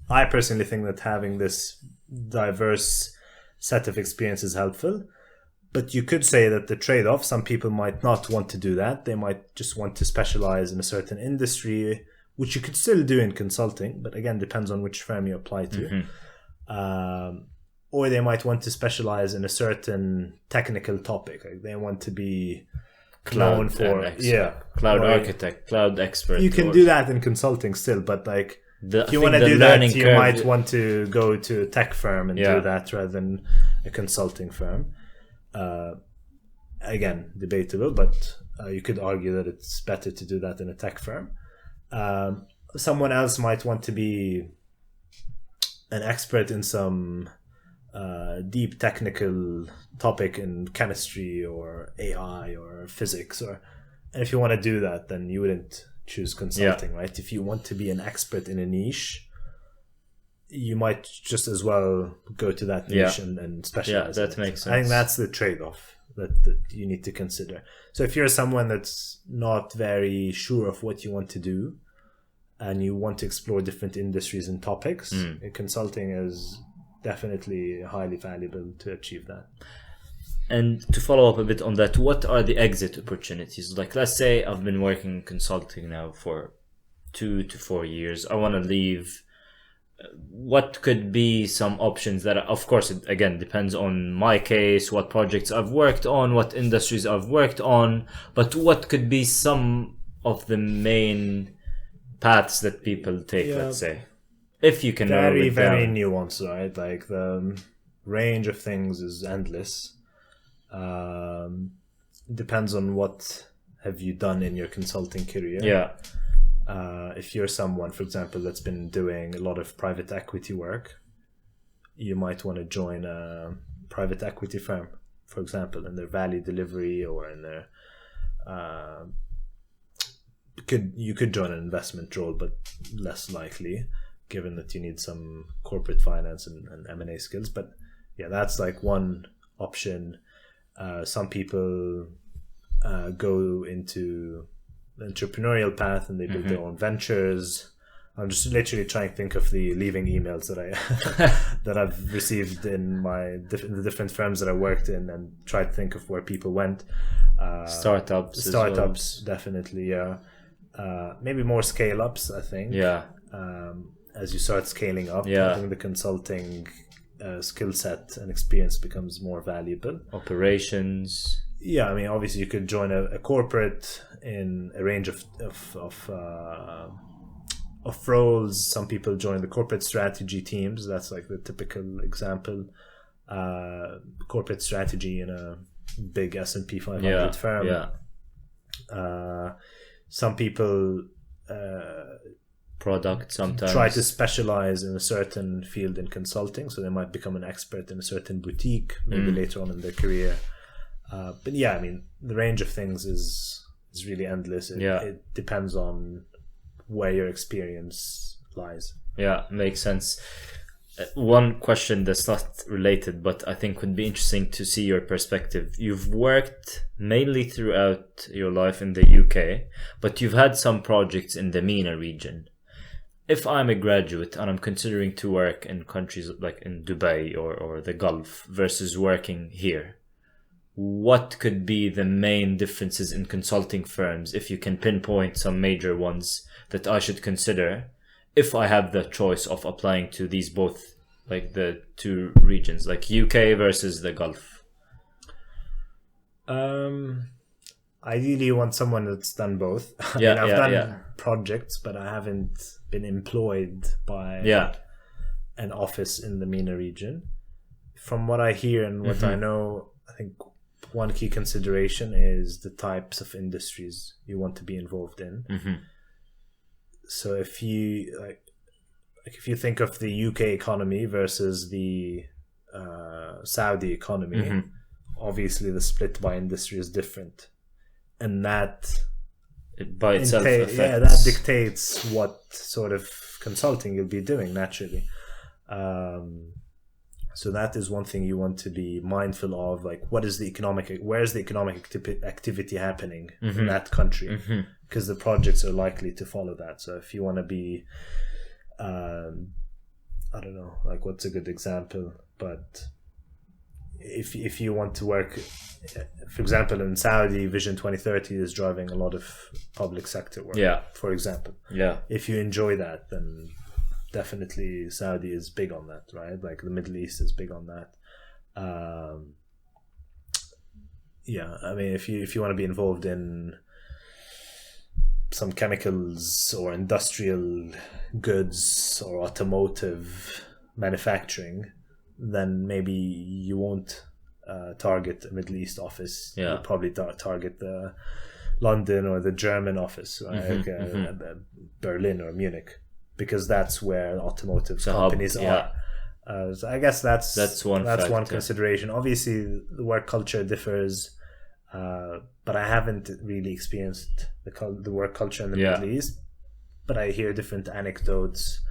I personally think that having this diverse set of experience is helpful, but you could say that the trade-off, some people might not want to do that. They might just want to specialize in a certain industry, which you could still do in consulting, but again, depends on which firm you apply to. Or they might want to specialize in a certain technical topic. Like, they want to be known for cloud architect, cloud expert. You can do that in consulting still, but like, if you want to do that, you might want to go to a tech firm and do that rather than a consulting firm. Again, debatable, but you could argue that it's better to do that in a tech firm. Someone else might want to be an expert in some deep technical topic in chemistry or AI or physics, and if you want to do that, then you wouldn't choose consulting, right? If you want to be an expert in a niche, you might just as well go to that niche and specialize. That makes sense. I think that's the trade-off that you need to consider. So if you're someone that's not very sure of what you want to do, and you want to explore different industries and topics, consulting is definitely highly valuable to achieve that. And to follow up a bit on that, what are the exit opportunities? Like, let's say I've been working in consulting now for 2 to 4 years. I want to leave. What could be some options that, of course, it again depends on my case, what projects I've worked on, what industries I've worked on, but what could be some of the main paths that people take, let's say? If you can very nuanced, right? Like, the range of things is endless. Depends on what have you done in your consulting career? Yeah. If you're someone, for example, that's been doing a lot of private equity work, you might want to join a private equity firm, for example, in their value delivery or in their you could join an investment role, but less likely, given that you need some corporate finance and M&A skills. But yeah, that's like one option. Some people go into the entrepreneurial path and they build their own ventures. I'm just literally trying to think of the leaving emails that that I've received in the different firms that I worked in, and try to think of where people went. Startups, definitely, yeah. Maybe more scale ups, I think. Yeah. As you start scaling up, Yeah. I think the consulting skill set and experience becomes more valuable. Operations. Yeah, I mean, obviously, you could join a corporate in a range of roles. Some people join the corporate strategy teams. That's like the typical example. Corporate strategy in a big S&P 500 firm. Yeah. Some people Product sometimes try to specialize in a certain field in consulting, so they might become an expert in a certain boutique maybe later on in their career. But yeah, I mean, the range of things is really endless. It depends on where your experience lies. Yeah, makes sense. One question that's not related, but I think would be interesting to see your perspective. You've worked mainly throughout your life in the UK, but you've had some projects in the MENA region. If I'm a graduate and I'm considering to work in countries like in Dubai or the Gulf versus working here, what could be the main differences in consulting firms, if you can pinpoint some major ones that I should consider if I have the choice of applying to these both, like the two regions, like UK versus the Gulf? Ideally, you want someone that's done both. Yeah, I've done projects, but I haven't been employed by an office in the MENA region. From what I hear and what I know, I think one key consideration is the types of industries you want to be involved in. So if you if you think of the UK economy versus the Saudi economy, obviously the split by industry is different, and that by itself affects. Yeah, that dictates what sort of consulting you'll be doing naturally. So that is one thing you want to be mindful of, like where's the economic activity happening in that country, because the projects are likely to follow that. So if you want to be, I don't know, like what's a good example, but if you want to work, for example, in Saudi, Vision 2030 is driving a lot of public sector work, for example. If you enjoy that, then definitely Saudi is big on that, right? Like the Middle East is big on that. I mean, if you want to be involved in some chemicals or industrial goods or automotive manufacturing, then maybe you won't target a Middle East office. You'll probably target the London or the German office, right? Berlin or Munich, because that's where automotive companies are. So I guess that's one consideration. Obviously, the work culture differs, but I haven't really experienced the work culture in the Middle East. But I hear different anecdotes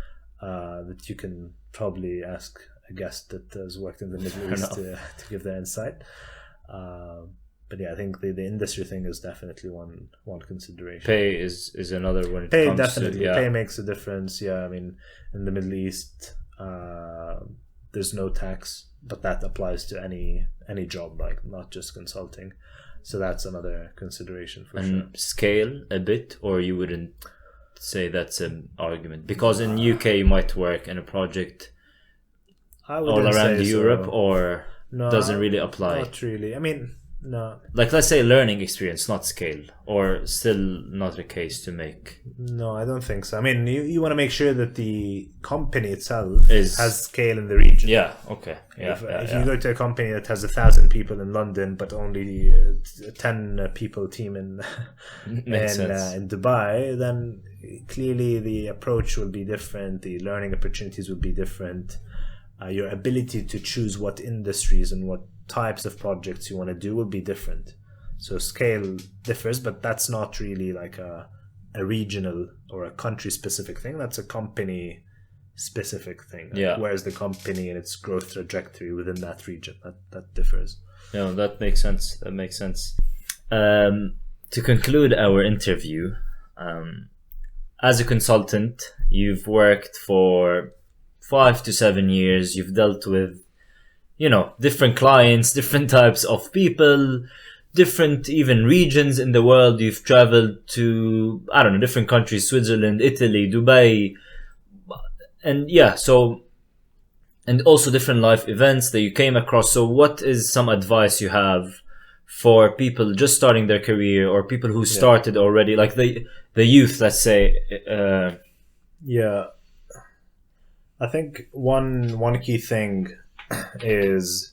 that you can probably ask a guest that has worked in the Middle East to give their insight. But yeah, I think the industry thing is definitely one consideration. Pay is another one. Pay definitely. Pay makes a difference. Yeah, I mean, in the Middle East, there's no tax, but that applies to any job, like not just consulting. So that's another consideration for sure. And scale a bit, or you wouldn't say that's an argument, because in UK you might work in a project all around Europe, or doesn't really apply. Not really. I mean, No, Like, let's say learning experience, not scale, or still not the case to make. no, I don't think so. I mean, you want to make sure that the company itself Is- has scale in the region. Yeah. Okay. Yeah. If you go to a company that has 1,000 people in London, but only 10 people team in Makes sense. in Dubai, then clearly the approach will be different. The learning opportunities will be different. Your ability to choose what industries and what types of projects you want to do will be different. So scale differs, but that's not really like a regional or a country specific thing. That's a company specific thing. Yeah. Where's the company and its growth trajectory within that region? That differs. No, that makes sense. That makes sense. To conclude our interview, as a consultant, you've worked for 5 to 7 years. You've dealt with, different clients, different types of people, different even regions in the world. You've traveled to, I don't know, different countries, Switzerland, Italy, Dubai, and and also different life events that you came across. So what is some advice you have for people just starting their career, or people who started already, like the youth, let's say? Yeah. I think one key thing is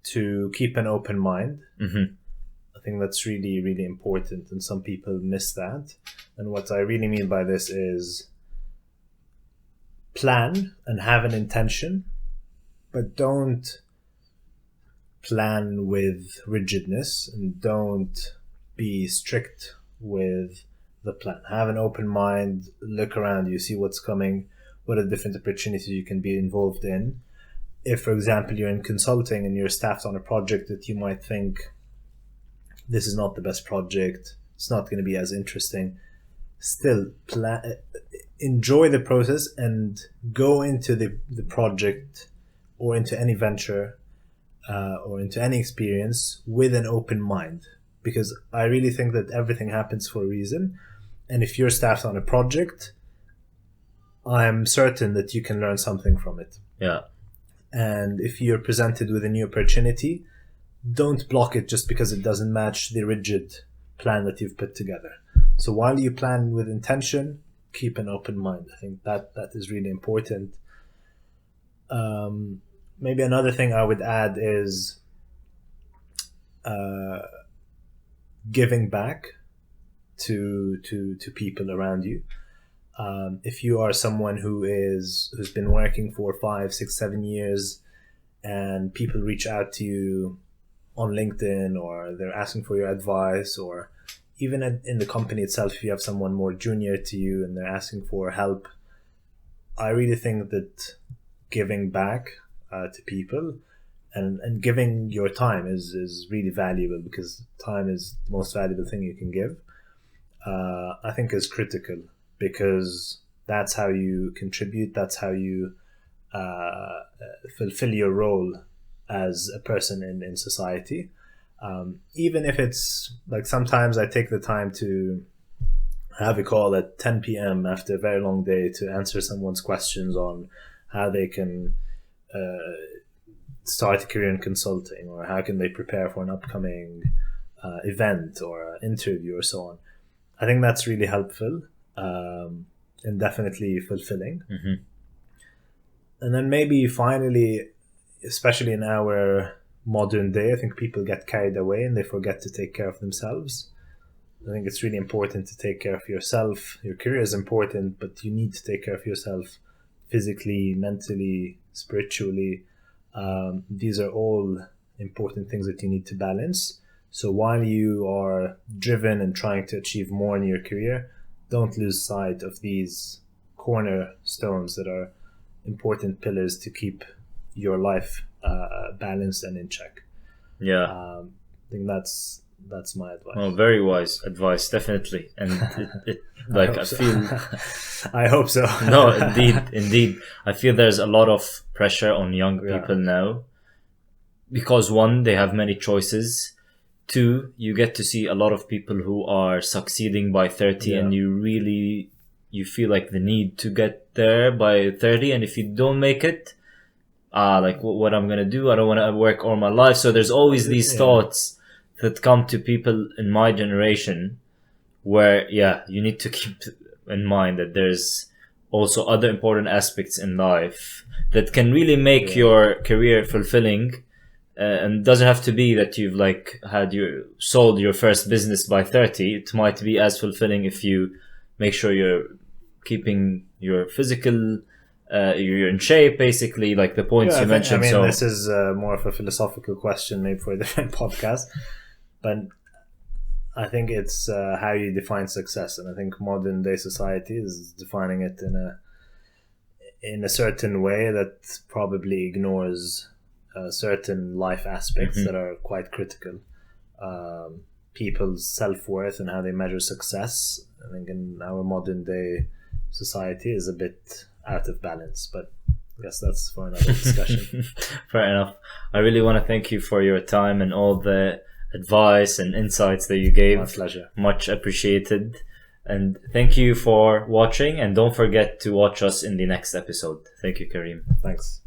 to keep an open mind. Mm-hmm. I think that's really, really important, and some people miss that. And what I really mean by this is plan and have an intention, but don't plan with rigidness and don't be strict with the plan. Have an open mind, look around you, see what's coming, what are the different opportunities you can be involved in. If, for example, you're in consulting and you're staffed on a project that you might think this is not the best project, it's not going to be as interesting, still enjoy the process and go into the project or into any venture or into any experience with an open mind, because I really think that everything happens for a reason. And if you're staffed on a project, I'm certain that you can learn something from it. Yeah. And if you're presented with a new opportunity, don't block it just because it doesn't match the rigid plan that you've put together. So while you plan with intention, keep an open mind. I think that is really important. Maybe another thing I would add is giving back to people around you. If you are someone who's been working for 5, 6, 7 years, and people reach out to you on LinkedIn, or they're asking for your advice, or even in the company itself, if you have someone more junior to you and they're asking for help, I really think that giving back to people and giving your time is really valuable, because time is the most valuable thing you can give. I think is critical, because that's how you contribute, that's how you fulfill your role as a person in society. Even if it's like, sometimes I take the time to have a call at 10 p.m. after a very long day to answer someone's questions on how they can start a career in consulting, or how can they prepare for an upcoming event or interview or so on. I think that's really helpful and definitely fulfilling. Mm-hmm. And then maybe finally, especially in our modern day, I think people get carried away and they forget to take care of themselves. I think it's really important to take care of yourself. Your career is important, but you need to take care of yourself physically, mentally, spiritually. These are all important things that you need to balance. So while you are driven and trying to achieve more in your career, don't lose sight of these cornerstones that are important pillars to keep your life balanced and in check. Yeah. I think that's my advice. Oh, very wise advice, definitely. And it like I feel I hope so. No, indeed. I feel there's a lot of pressure on young people now, because one, they have many choices. 2, you get to see a lot of people who are succeeding by 30, and you feel like the need to get there by 30, and if you don't make it, like what I'm gonna do. I don't want to work all my life. So there's always these thoughts that come to people in my generation, where you need to keep in mind that there's also other important aspects in life that can really make your career fulfilling. And it doesn't have to be that you've like sold your first business by 30. It might be as fulfilling if you make sure you're keeping your physical, you're in shape, basically, like the points you mentioned. I mean, this is more of a philosophical question, maybe for a different podcast, but I think it's how you define success, and I think modern day society is defining it in a certain way that probably ignores certain life aspects that are quite critical. People's self-worth and how they measure success, I think in our modern day society, is a bit out of balance, but I guess that's for another discussion. Fair enough. I really want to thank you for your time and all the advice and insights that you gave. My pleasure. Much appreciated. And thank you for watching, and don't forget to watch us in the next episode. Thank you, Karim. Thanks.